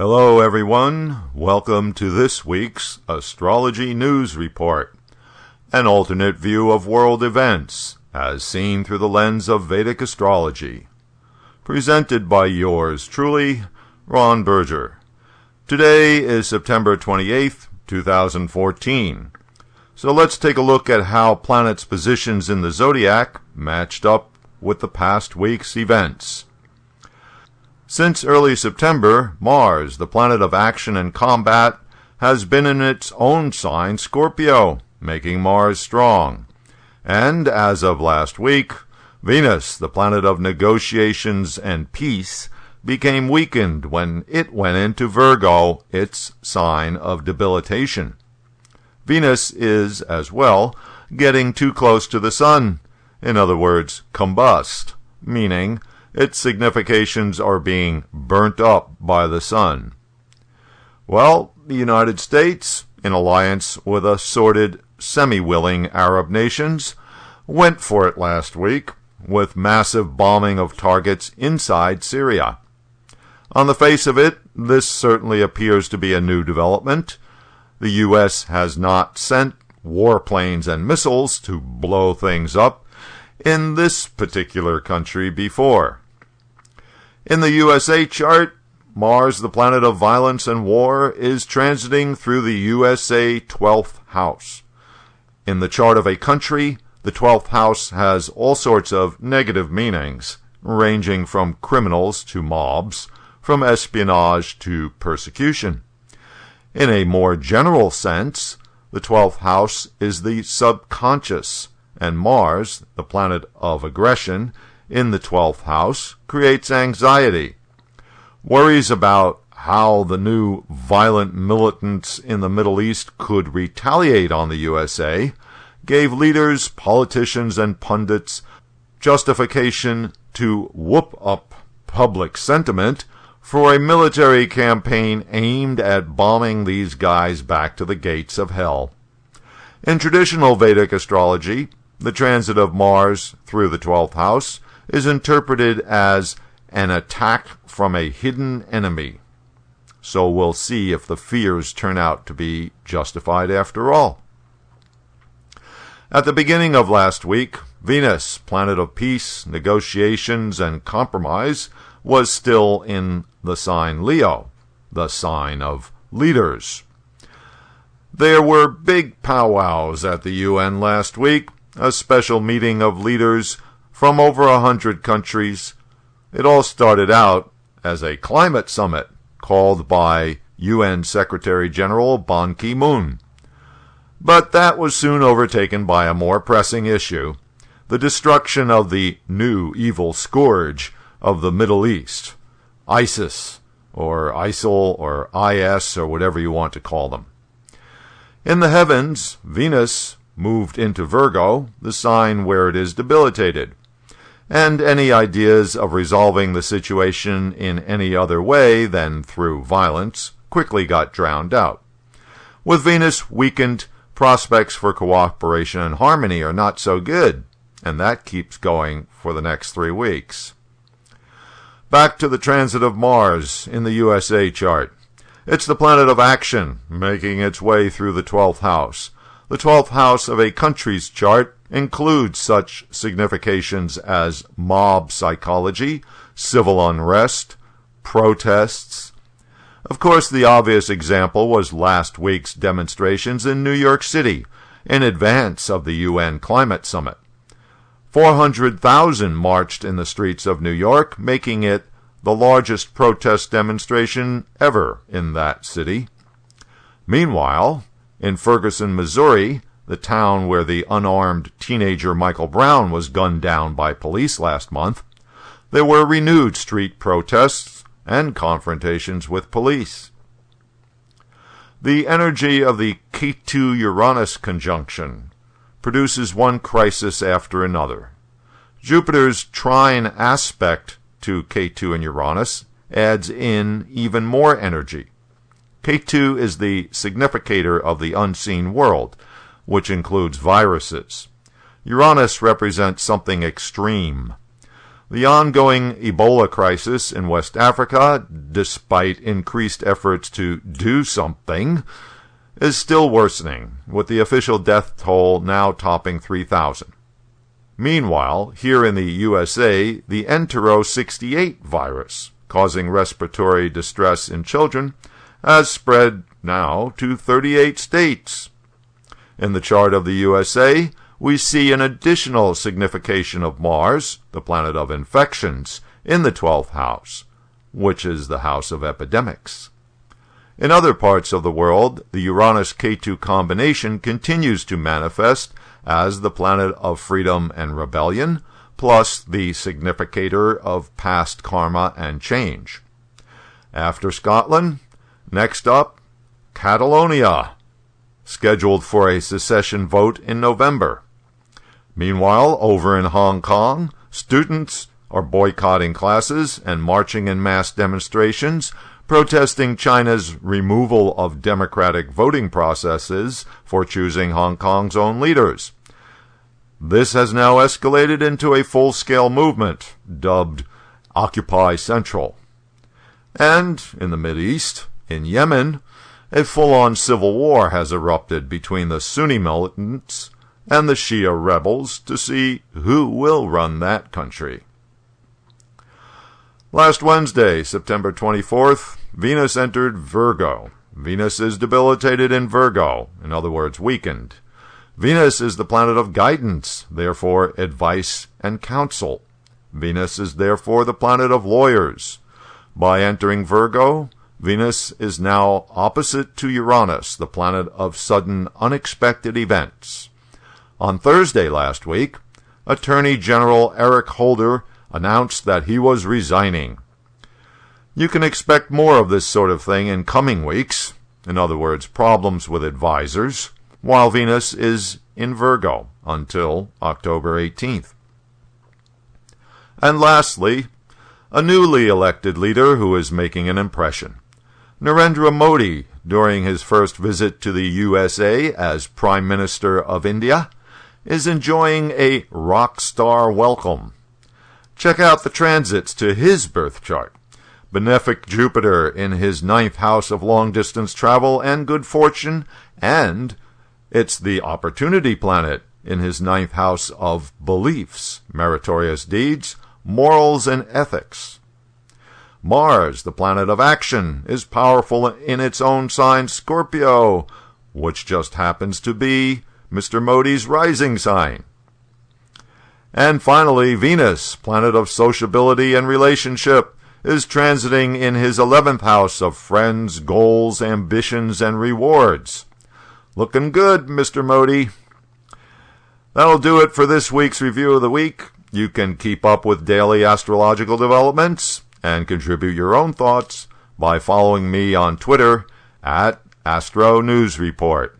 Hello everyone, welcome to this week's Astrology News Report, an alternate view of world events as seen through the lens of Vedic astrology. Presented by yours truly, Ron Berger. Today is September 28th, 2014. So let's take a look at how planets' positions in the zodiac matched up with the past week's events. Since early September, Mars, the planet of action and combat, has been in its own sign, Scorpio, making Mars strong. And as of last week, Venus, the planet of negotiations and peace, became weakened when it went into Virgo, its sign of debilitation. Venus is, as well, getting too close to the Sun, in other words, combust, meaning its significations are being burnt up by the Sun. Well, the United States, in alliance with assorted, semi-willing Arab nations, went for it last week with massive bombing of targets inside Syria. On the face of it, this certainly appears to be a new development. The U.S. has not sent warplanes and missiles to blow things up in this particular country before. In the USA chart, Mars, the planet of violence and war, is transiting through the USA 12th house. In the chart of a country, the 12th house has all sorts of negative meanings, ranging from criminals to mobs, from espionage to persecution. In a more general sense, the 12th house is the subconscious, and Mars, the planet of aggression, in the 12th house, creates anxiety. Worries about how the new violent militants in the Middle East could retaliate on the USA gave leaders, politicians, and pundits justification to whoop up public sentiment for a military campaign aimed at bombing these guys back to the gates of hell. In traditional Vedic astrology, the transit of Mars through the 12th house is interpreted as an attack from a hidden enemy. So we'll see if the fears turn out to be justified after all. At the beginning of last week, Venus, planet of peace, negotiations, and compromise, was still in the sign Leo, the sign of leaders. There were big powwows at the UN last week, a special meeting of leaders from over 100 countries. It all started out as a climate summit called by UN Secretary General Ban Ki-moon. But that was soon overtaken by a more pressing issue, the destruction of the new evil scourge of the Middle East, ISIS, or ISIL, or IS, or whatever you want to call them. In the heavens, Venus moved into Virgo, the sign where it is debilitated, and any ideas of resolving the situation in any other way than through violence quickly got drowned out. With Venus weakened, prospects for cooperation and harmony are not so good, and that keeps going for the next 3 weeks. Back to the transit of Mars in the USA chart. It's the planet of action, making its way through the 12th house. The 12th house of a country's chart includes such significations as mob psychology, civil unrest, protests. Of course, the obvious example was last week's demonstrations in New York City in advance of the UN Climate Summit. 400,000 marched in the streets of New York, making it the largest protest demonstration ever in that city. Meanwhile, in Ferguson, Missouri, the town where the unarmed teenager Michael Brown was gunned down by police last month, there were renewed street protests and confrontations with police. The energy of the Ketu-Uranus conjunction produces one crisis after another. Jupiter's trine aspect to Ketu and Uranus adds in even more energy. Ketu is the significator of the unseen world, which includes viruses. Uranus represents something extreme. The ongoing Ebola crisis in West Africa, despite increased efforts to do something, is still worsening, with the official death toll now topping 3,000. Meanwhile, here in the USA, the Entero 68 virus, causing respiratory distress in children, has spread now to 38 states. In the chart of the USA, we see an additional signification of Mars, the planet of infections, in the 12th house, which is the house of epidemics. In other parts of the world, the Uranus Ketu combination continues to manifest as the planet of freedom and rebellion, plus the significator of past karma and change. After Scotland, next up, Catalonia, scheduled for a secession vote in November. Meanwhile, over in Hong Kong, students are boycotting classes and marching in mass demonstrations, protesting China's removal of democratic voting processes for choosing Hong Kong's own leaders. This has now escalated into a full-scale movement, dubbed Occupy Central. And, in the Mideast, in Yemen, a full-on civil war has erupted between the Sunni militants and the Shia rebels to see who will run that country. Last Wednesday, September 24th, Venus entered Virgo. Venus is debilitated in Virgo, in other words, weakened. Venus is the planet of guidance, therefore advice and counsel. Venus is therefore the planet of lawyers. By entering Virgo, Venus is now opposite to Uranus, the planet of sudden, unexpected events. On Thursday last week, Attorney General Eric Holder announced that he was resigning. You can expect more of this sort of thing in coming weeks, in other words, problems with advisors, while Venus is in Virgo until October 18th. And lastly, a newly elected leader who is making an impression. Narendra Modi, during his first visit to the USA as Prime Minister of India, is enjoying a rock star welcome. Check out the transits to his birth chart. Benefic Jupiter in his 9th house of long-distance travel and good fortune, and it's the opportunity planet in his 9th house of beliefs, meritorious deeds, morals, and ethics. Mars, the planet of action, is powerful in its own sign, Scorpio, which just happens to be Mr. Modi's rising sign. And finally, Venus, planet of sociability and relationship, is transiting in his 11th house of friends, goals, ambitions, and rewards. Looking good, Mr. Modi. That'll do it for this week's Review of the Week. You can keep up with daily astrological developments and contribute your own thoughts by following me on Twitter at Astro News Report.